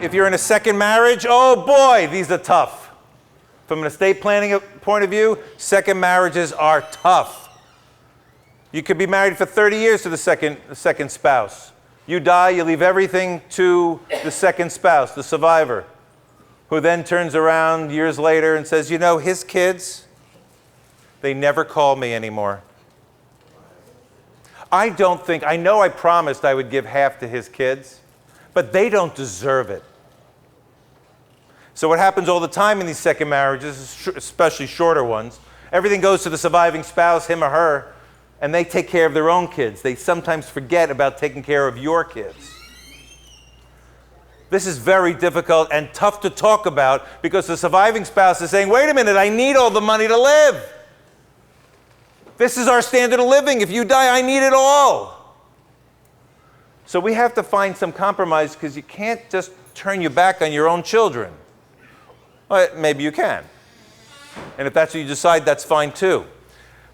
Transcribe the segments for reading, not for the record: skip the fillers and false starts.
If you're in a second marriage, oh boy, these are tough. From an estate planning point of view, second marriages are tough. You could be married for 30 years to the second spouse. You die, you leave everything to the second spouse, the survivor, who then turns around years later and says, you know, his kids, they never call me anymore. I know I promised I would give half to his kids, but they don't deserve it. So what happens all the time in these second marriages, especially shorter ones, everything goes to the surviving spouse, him or her, and they take care of their own kids. They sometimes forget about taking care of your kids. This is very difficult and tough to talk about because the surviving spouse is saying, wait a minute, I need all the money to live. This is our standard of living. If you die, I need it all. So we have to find some compromise because you can't just turn your back on your own children. Well, maybe you can. And if that's what you decide, that's fine too.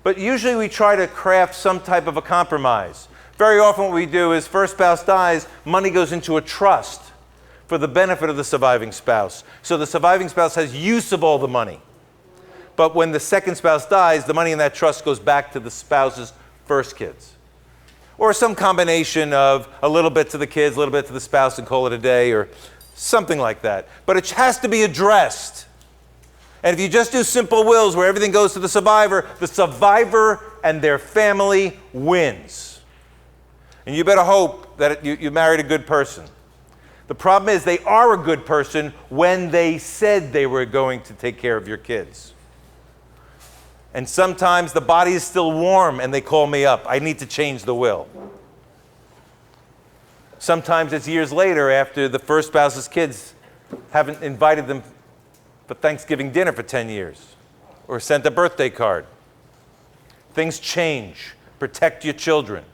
But usually we try to craft some type of a compromise. Very often what we do is first spouse dies, money goes into a trust for the benefit of the surviving spouse. So the surviving spouse has use of all the money. But when the second spouse dies, the money in that trust goes back to the spouse's first kids. Or some combination of a little bit to the kids, a little bit to the spouse and call it a day, or something like that. But it has to be addressed. And if you just do simple wills where everything goes to the survivor and their family wins. And you better hope that you married a good person. The problem is they are a good person when they said they were going to take care of your kids. And sometimes the body is still warm and they call me up. I need to change the will. Sometimes it's years later after the first spouse's kids haven't invited them for Thanksgiving dinner for 10 years or sent a birthday card. Things change. Protect your children.